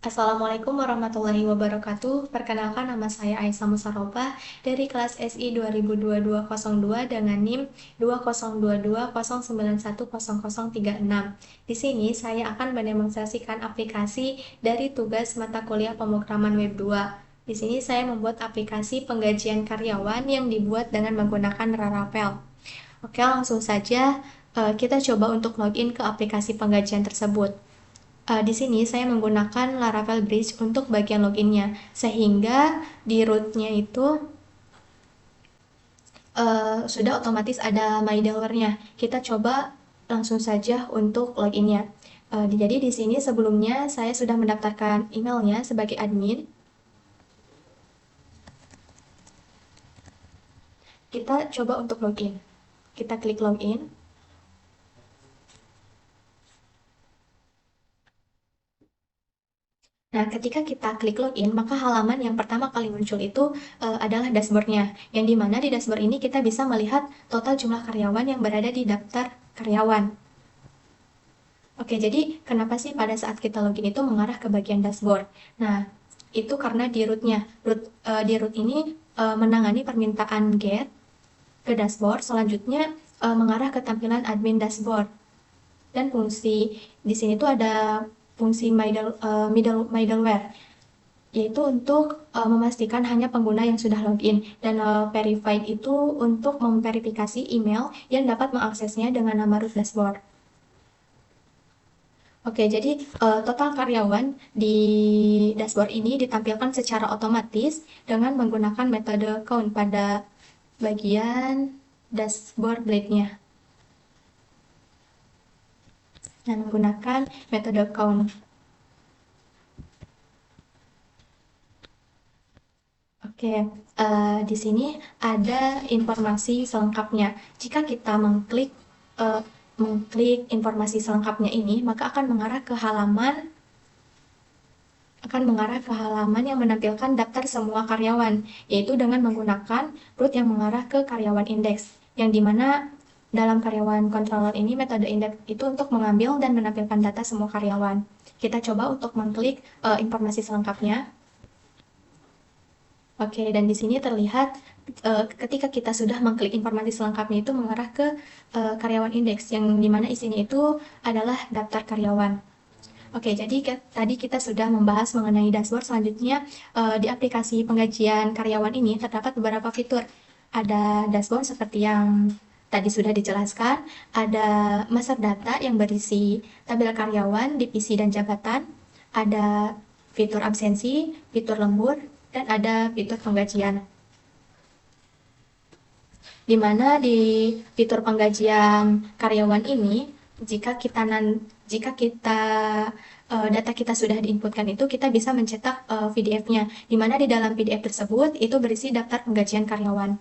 Assalamualaikum warahmatullahi wabarakatuh. Perkenalkan, nama saya Aisyah Musarofah dari kelas SI 2022-02 dengan NIM 2022091036. Di sini saya akan mendemonstrasikan aplikasi dari tugas mata kuliah pemrograman web 2. Di sini saya membuat aplikasi penggajian karyawan yang dibuat dengan menggunakan Laravel. Oke, langsung saja kita coba untuk login ke aplikasi penggajian tersebut. Di sini saya menggunakan Laravel Bridge untuk bagian loginnya, sehingga di rootnya itu sudah otomatis ada middleware-nya. Kita coba langsung saja untuk loginnya. Jadi di sini sebelumnya saya sudah mendaftarkan emailnya sebagai admin. Kita coba untuk login. Kita klik login. Nah, ketika kita klik login, maka halaman yang pertama kali muncul itu adalah dashboard-nya, yang dimana di dashboard ini kita bisa melihat total jumlah karyawan yang berada di daftar karyawan. Oke, jadi kenapa sih pada saat kita login itu mengarah ke bagian dashboard? Nah, itu karena di root-nya. Di root ini menangani permintaan get ke dashboard, selanjutnya mengarah ke tampilan admin dashboard. Dan fungsi di sini tuh ada fungsi middleware, yaitu untuk memastikan hanya pengguna yang sudah login, dan verified itu untuk memverifikasi email yang dapat mengaksesnya dengan nama root dashboard. Oke, jadi total karyawan di dashboard ini ditampilkan secara otomatis dengan menggunakan metode count pada bagian dashboard blade-nya. Nah, menggunakan metode count. Oke, di sini ada informasi selengkapnya. Jika kita mengklik informasi selengkapnya ini, maka akan mengarah ke halaman yang menampilkan daftar semua karyawan, yaitu dengan menggunakan root yang mengarah ke karyawan index, yang dimana dalam karyawan controller ini metode index itu untuk mengambil dan menampilkan data semua karyawan. Kita coba untuk mengklik informasi selengkapnya. Oke, dan di sini terlihat ketika kita sudah mengklik informasi selengkapnya itu mengarah ke karyawan indeks, yang dimana isinya itu adalah daftar karyawan. Oke, jadi tadi kita sudah membahas mengenai dashboard. Selanjutnya, di aplikasi penggajian karyawan ini terdapat beberapa fitur. Ada dashboard seperti yang tadi sudah dijelaskan, ada master data yang berisi tabel karyawan, divisi, dan jabatan, ada fitur absensi, fitur lembur, dan ada fitur penggajian. Di mana di fitur penggajian karyawan ini, jika data kita sudah diinputkan itu, kita bisa mencetak PDF-nya, di mana di dalam PDF tersebut itu berisi daftar penggajian karyawan.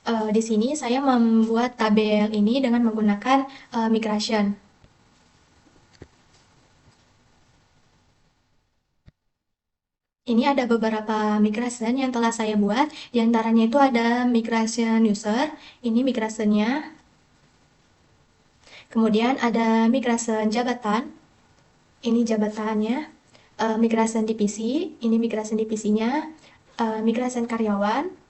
Di sini saya membuat tabel ini dengan menggunakan migration. Ini ada beberapa migration yang telah saya buat, di antaranya itu ada migration user, ini migrationnya. Kemudian ada migration jabatan, ini jabatannya. Migration divisi, ini migration divisinya. Migration karyawan,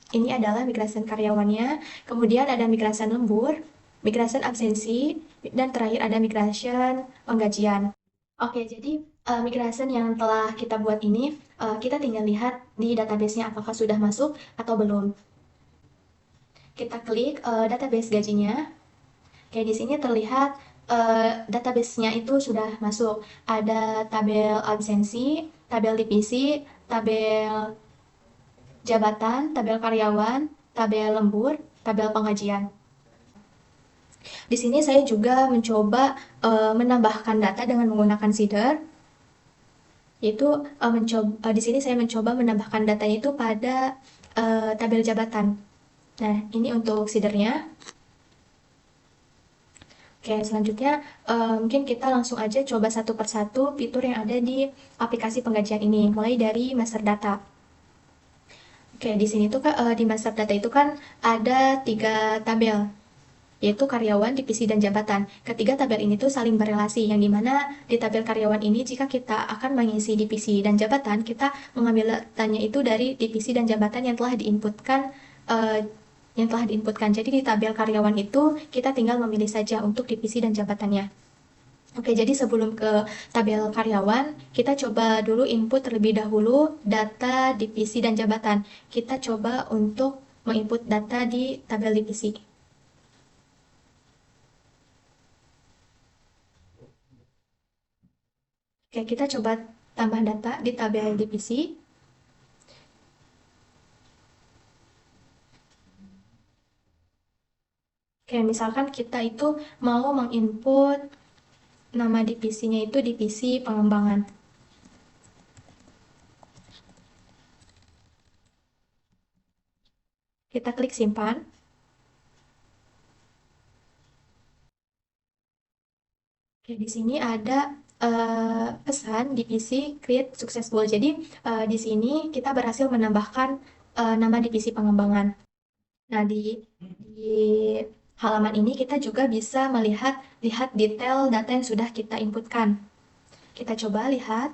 ini adalah migration karyawannya. Kemudian ada migration lembur, migration absensi, dan terakhir ada migration penggajian. Oke, jadi migration yang telah kita buat ini, kita tinggal lihat di database-nya apakah sudah masuk atau belum. Kita klik database gajinya. Oke, di sini terlihat database-nya itu sudah masuk. Ada tabel absensi, tabel divisi, tabel jabatan, tabel karyawan, tabel lembur, tabel pengajian. Di sini saya juga mencoba menambahkan data dengan menggunakan seeder, yaitu di sini saya mencoba menambahkan datanya itu pada tabel jabatan. Nah, ini untuk seedernya. Oke, selanjutnya mungkin kita langsung aja coba satu persatu fitur yang ada di aplikasi penggajian ini, mulai dari master data. Oke, di sini tuh di master data itu kan ada 3 tabel. yaitu karyawan, divisi, dan jabatan. Ketiga tabel ini tuh saling berelasi, yang dimana di tabel karyawan ini jika kita akan mengisi divisi dan jabatan, kita mengambil datanya itu dari divisi dan jabatan yang telah diinputkan Jadi di tabel karyawan itu kita tinggal memilih saja untuk divisi dan jabatannya. Oke, jadi sebelum ke tabel karyawan, kita coba dulu input terlebih dahulu data divisi dan jabatan. Kita coba untuk menginput data di tabel divisi. Oke, kita coba tambah data di tabel divisi. Oke, misalkan kita itu mau menginput nama divisinya itu divisi pengembangan. Kita klik simpan. Oke, di sini ada pesan divisi create successful. Jadi di sini kita berhasil menambahkan nama divisi pengembangan. Nah, di halaman ini kita juga bisa lihat detail data yang sudah kita inputkan. Kita coba lihat.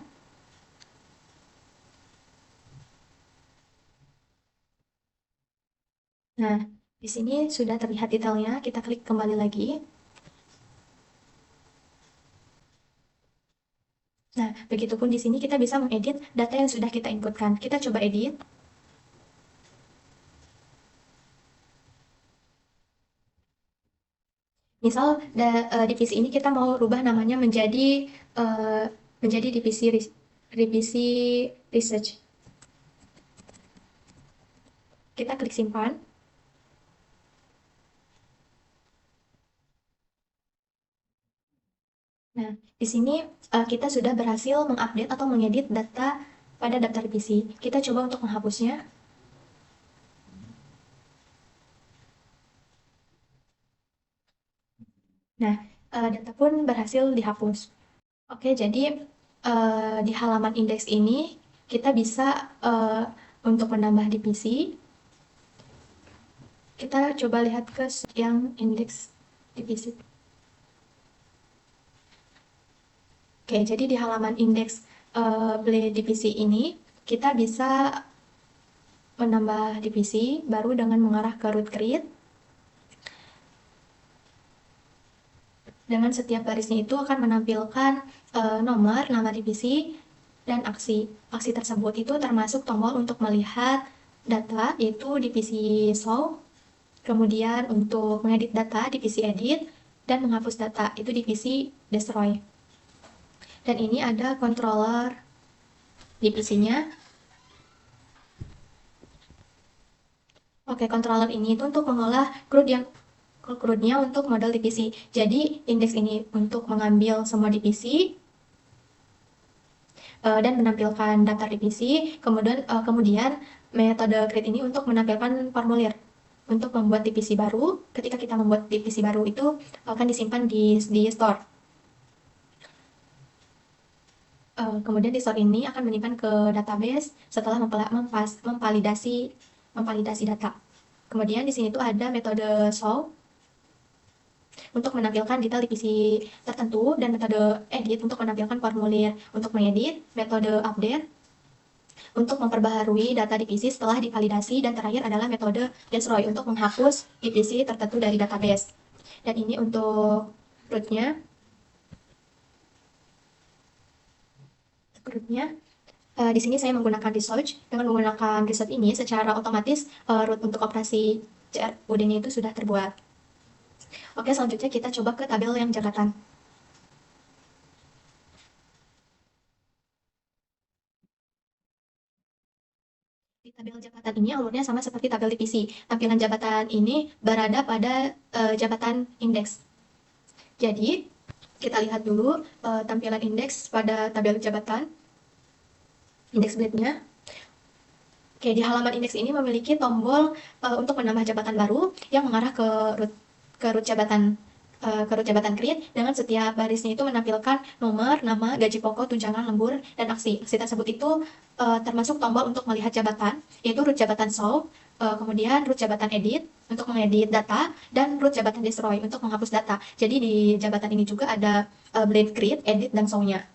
Nah, di sini sudah terlihat detailnya. Kita klik kembali lagi. Nah, begitupun di sini kita bisa mengedit data yang sudah kita inputkan. Kita coba edit. Misal divisi ini kita mau rubah namanya eh, menjadi divisi research. Kita klik simpan. Nah, di sini kita sudah berhasil mengupdate atau mengedit data pada daftar divisi. Kita coba untuk menghapusnya. Nah, data pun berhasil dihapus. Oke, jadi di halaman indeks ini kita bisa untuk menambah divisi. Kita coba lihat ke yang indeks divisi. Oke, jadi di halaman indeks divisi ini kita bisa menambah divisi baru dengan mengarah ke root create. Dengan setiap barisnya itu akan menampilkan nomor, nama divisi, dan aksi. Aksi tersebut itu termasuk tombol untuk melihat data, yaitu divisi show. Kemudian untuk mengedit data, divisi edit, dan menghapus data, itu divisi destroy. Dan ini ada controller divisinya. Oke, controller ini itu untuk mengolah CRUD-nya untuk model divisi. Jadi, indeks ini untuk mengambil semua divisi dan menampilkan daftar divisi. Kemudian metode create ini untuk menampilkan formulir untuk membuat divisi baru. Ketika kita membuat divisi baru itu akan disimpan di store. Kemudian di store ini akan menyimpan ke database setelah memvalidasi data. Kemudian di sini tuh ada metode solve untuk menampilkan detail divisi tertentu dan metode edit untuk menampilkan formulir. Untuk mengedit, metode update untuk memperbaharui data divisi setelah divalidasi, dan terakhir adalah metode destroy untuk menghapus divisi tertentu dari database. Dan ini untuk rootnya. Di sini saya menggunakan research. Dengan menggunakan research ini, secara otomatis root untuk operasi CRUD-nya itu sudah terbuat. Oke, selanjutnya kita coba ke tabel yang jabatan. Di tabel jabatan ini alurnya sama seperti tabel divisi. Tampilan jabatan ini berada pada jabatan indeks. Jadi, kita lihat dulu tampilan indeks pada tabel jabatan. Indeks grid-nya. Oke, di halaman indeks ini memiliki tombol untuk menambah jabatan baru yang mengarah ke root jabatan create. Dengan setiap barisnya itu menampilkan nomor, nama, gaji pokok, tunjangan, lembur, dan aksi. Aksi tersebut itu termasuk tombol untuk melihat jabatan, yaitu root jabatan show. kemudian root jabatan edit untuk mengedit data, dan root jabatan destroy untuk menghapus data. Jadi di jabatan ini juga ada blade create, edit, dan show-nya.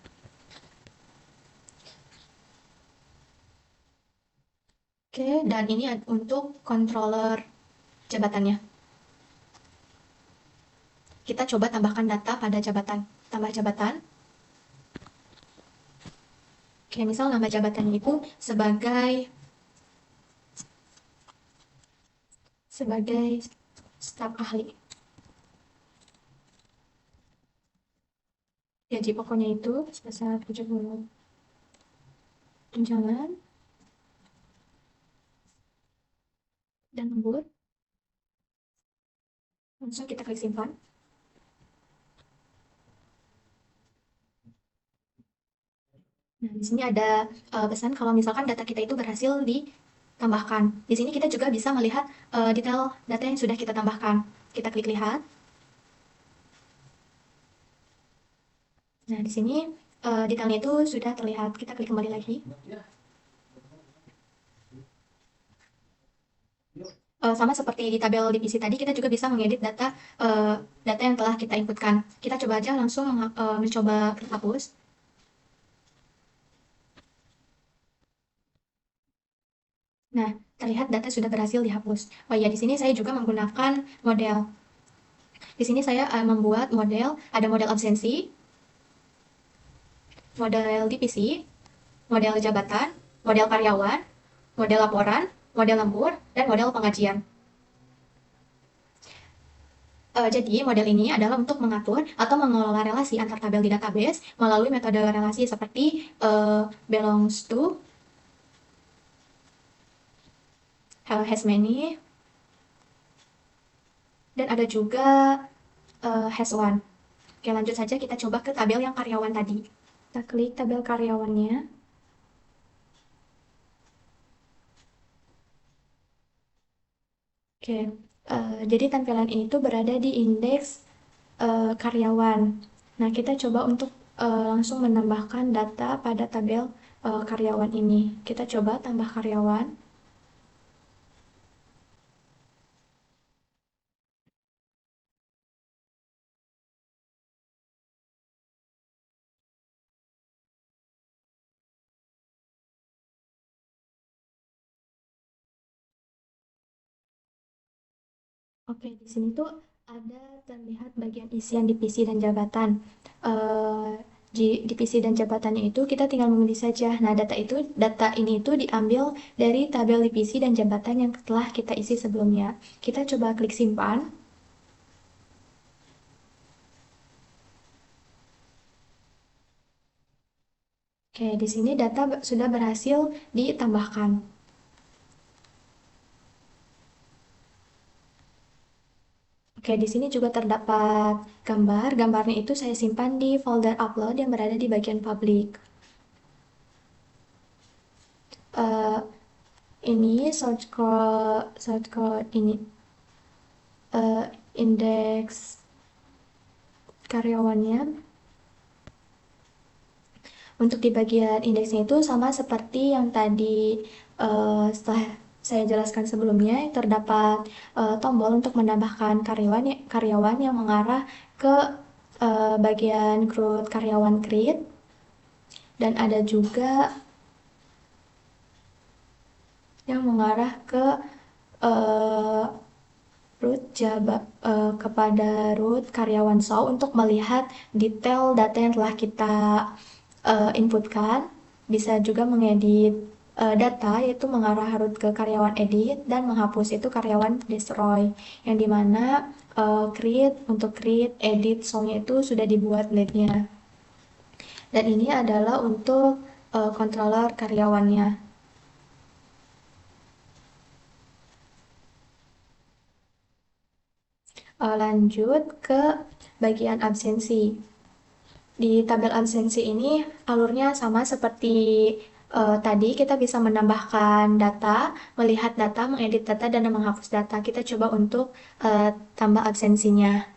Oke, dan ini untuk controller jabatannya. Kita coba tambahkan data pada jabatan. Tambah jabatan. Oke, misal nama jabatannya itu sebagai staf ahli. Gaji pokoknya itu sebesar 70 tunjangan dan lembur. Langsung kita klik simpan. Nah, di sini ada pesan kalau misalkan data kita itu berhasil ditambahkan. Di sini kita juga bisa melihat detail data yang sudah kita tambahkan. Kita klik lihat. Nah, di sini detailnya itu sudah terlihat. Kita klik kembali lagi. Sama seperti di tabel divisi tadi, kita juga bisa mengedit data yang telah kita inputkan. Kita coba aja langsung mencoba hapus. Nah, terlihat data sudah berhasil dihapus. Oh iya, di sini saya juga menggunakan model. Di sini saya membuat model, ada model absensi, model divisi, model jabatan, model karyawan, model laporan, model lembur, dan model pengajian. Jadi, model ini adalah untuk mengatur atau mengelola relasi antar tabel di database melalui metode relasi seperti belongs to, has many, dan ada juga has one. Oke, lanjut saja kita coba ke tabel yang karyawan tadi. Kita klik tabel karyawannya. Oke, jadi tampilan ini tuh berada di indeks karyawan. Nah, kita coba untuk langsung menambahkan data pada tabel karyawan ini. Kita coba tambah karyawan. Oke, di sini tuh ada terlihat bagian isian divisi dan jabatan. Di divisi dan jabatannya itu kita tinggal memilih saja. Nah, data ini itu diambil dari tabel divisi dan jabatan yang telah kita isi sebelumnya. Kita coba klik simpan. Oke, di sini data sudah berhasil ditambahkan. Oke, di sini juga terdapat gambar. Gambarnya itu saya simpan di folder upload yang berada di bagian publik. Eh, ini source code ini indeks karyawannya. Untuk di bagian indeksnya itu sama seperti yang tadi setelah saya jelaskan sebelumnya, terdapat tombol untuk menambahkan karyawan yang mengarah ke bagian root karyawan create, dan ada juga yang mengarah ke uh, kepada root karyawan show untuk melihat detail data yang telah kita inputkan. Bisa juga mengedit data, yaitu mengarah root ke karyawan edit dan menghapus itu karyawan destroy, yang dimana untuk create, edit, show-nya itu sudah dibuat blade-nya. Dan ini adalah untuk controller karyawannya. Lanjut ke bagian absensi. Di tabel absensi ini alurnya sama seperti tadi, kita bisa menambahkan data, melihat data, mengedit data, dan menghapus data. Kita coba untuk tambah absensinya.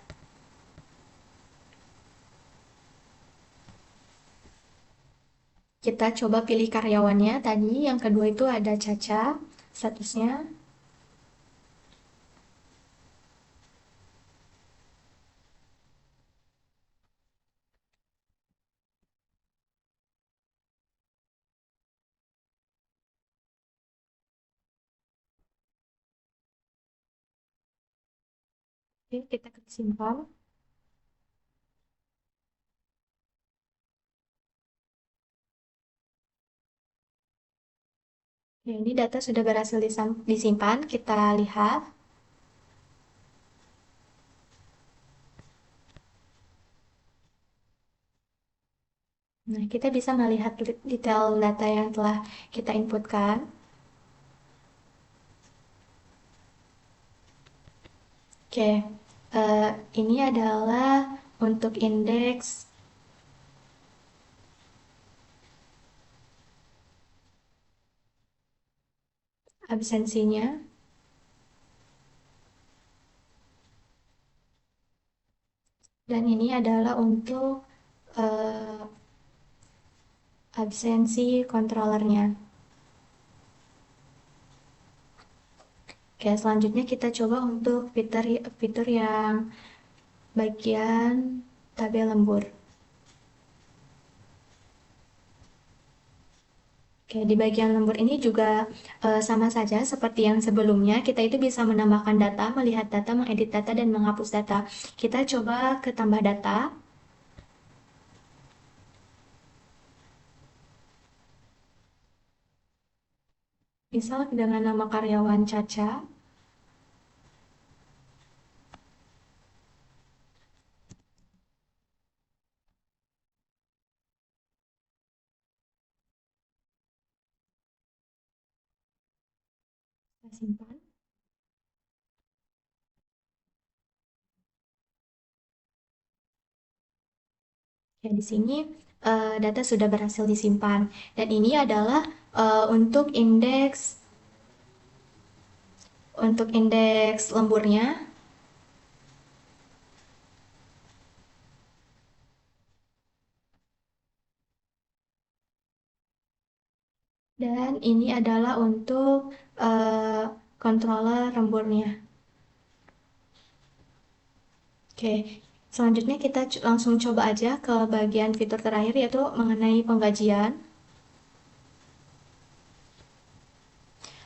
Kita coba pilih karyawannya tadi, yang kedua itu ada Caca, statusnya. Oke, kita klik simpan. Ya, ini data sudah berhasil disimpan. Kita lihat. Nah, kita bisa melihat detail data yang telah kita inputkan. Oke, ini adalah untuk indeks absensinya. Dan ini adalah untuk uh, absensi controllernya. Oke, selanjutnya kita coba untuk fitur yang bagian tabel lembur. Oke, di bagian lembur ini juga sama saja seperti yang sebelumnya. Kita itu bisa menambahkan data, melihat data, mengedit data, dan menghapus data. Kita coba ke tambah data. Misal dengan nama karyawan Caca. Kita simpan. Ya, di sini data sudah berhasil disimpan. Dan ini adalah untuk indeks lemburnya. Dan ini adalah untuk controller lemburnya. Oke, selanjutnya kita langsung coba aja ke bagian fitur terakhir, yaitu mengenai penggajian.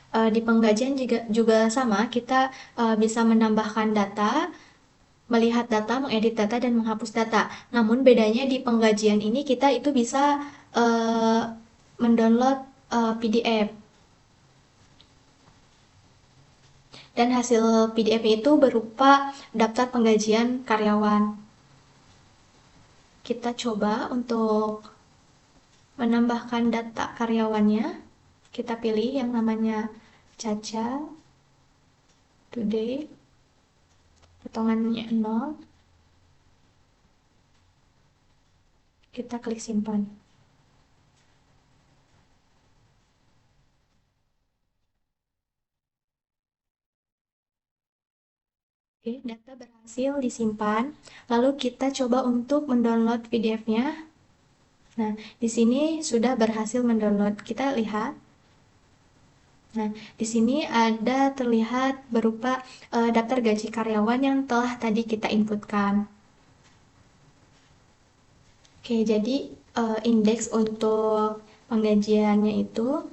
Di penggajian juga sama, kita bisa menambahkan data, melihat data, mengedit data, dan menghapus data. Namun bedanya di penggajian ini kita itu bisa uh, mendownload PDF. Dan hasil PDF itu berupa daftar penggajian karyawan. Kita coba untuk menambahkan data karyawannya. Kita pilih yang namanya Caca, today, potongannya 0, kita klik simpan. Oke, data berhasil disimpan. Lalu kita coba untuk mendownload PDF-nya. Nah, di sini sudah berhasil mendownload. Kita lihat. Nah, di sini ada terlihat berupa daftar gaji karyawan yang telah tadi kita inputkan. Oke, jadi indeks untuk penggajiannya itu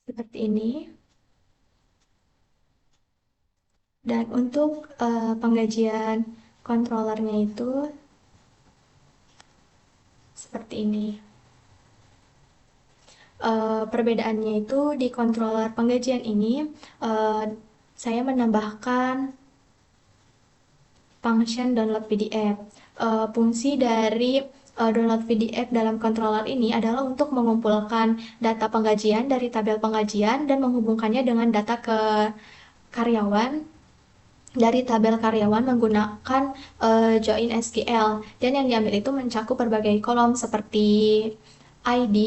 seperti ini. Dan untuk penggajian controllernya itu seperti ini. Perbedaannya itu di controller penggajian ini uh, saya menambahkan function download PDF. Fungsi dari download PDF dalam controller ini adalah untuk mengumpulkan data penggajian dari tabel penggajian dan menghubungkannya dengan data ke karyawan dari tabel karyawan menggunakan join SQL. Dan yang diambil itu mencakup berbagai kolom seperti ID,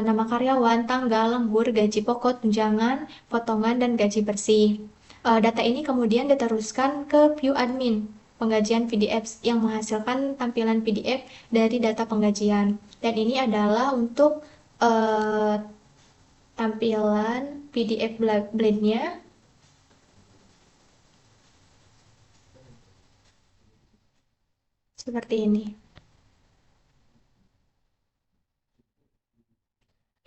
nama karyawan, tanggal, lembur, gaji pokok, tunjangan, potongan, dan gaji bersih. Data ini kemudian diteruskan ke view admin penggajian PDF yang menghasilkan tampilan PDF dari data penggajian. Dan ini adalah untuk tampilan PDF blade-nya seperti ini.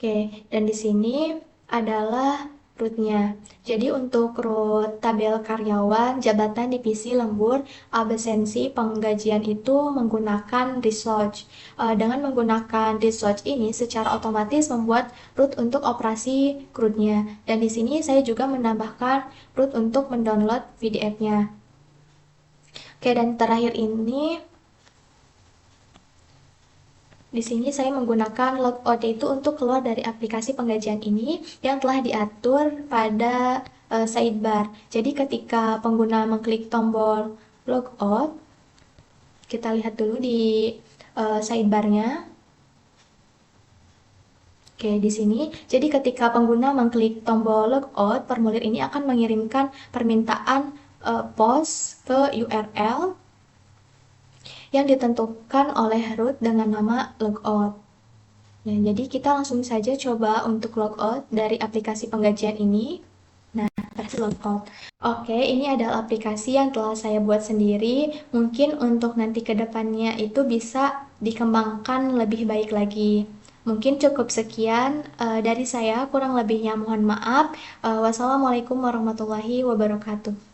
Oke, dan di sini adalah rootnya. Jadi untuk root tabel karyawan, jabatan, divisi, lembur, absensi, penggajian itu menggunakan research. Dengan menggunakan research ini secara otomatis membuat root untuk operasi CRUD-nya. Dan di sini saya juga menambahkan root untuk mendownload PDF-nya. Oke, dan terakhir ini di sini saya menggunakan logout itu untuk keluar dari aplikasi penggajian ini yang telah diatur pada sidebar. Jadi ketika pengguna mengklik tombol logout, kita lihat dulu di sidebarnya. Oke, di sini. Jadi ketika pengguna mengklik tombol logout, formulir ini akan mengirimkan permintaan post ke URL yang ditentukan oleh root dengan nama logout. Nah, jadi kita langsung saja coba untuk logout dari aplikasi penggajian ini. Nah, versi logout. Oke, ini adalah aplikasi yang telah saya buat sendiri. Mungkin untuk nanti ke depannya itu bisa dikembangkan lebih baik lagi. Mungkin cukup sekian dari saya, kurang lebihnya mohon maaf. Wassalamualaikum warahmatullahi wabarakatuh.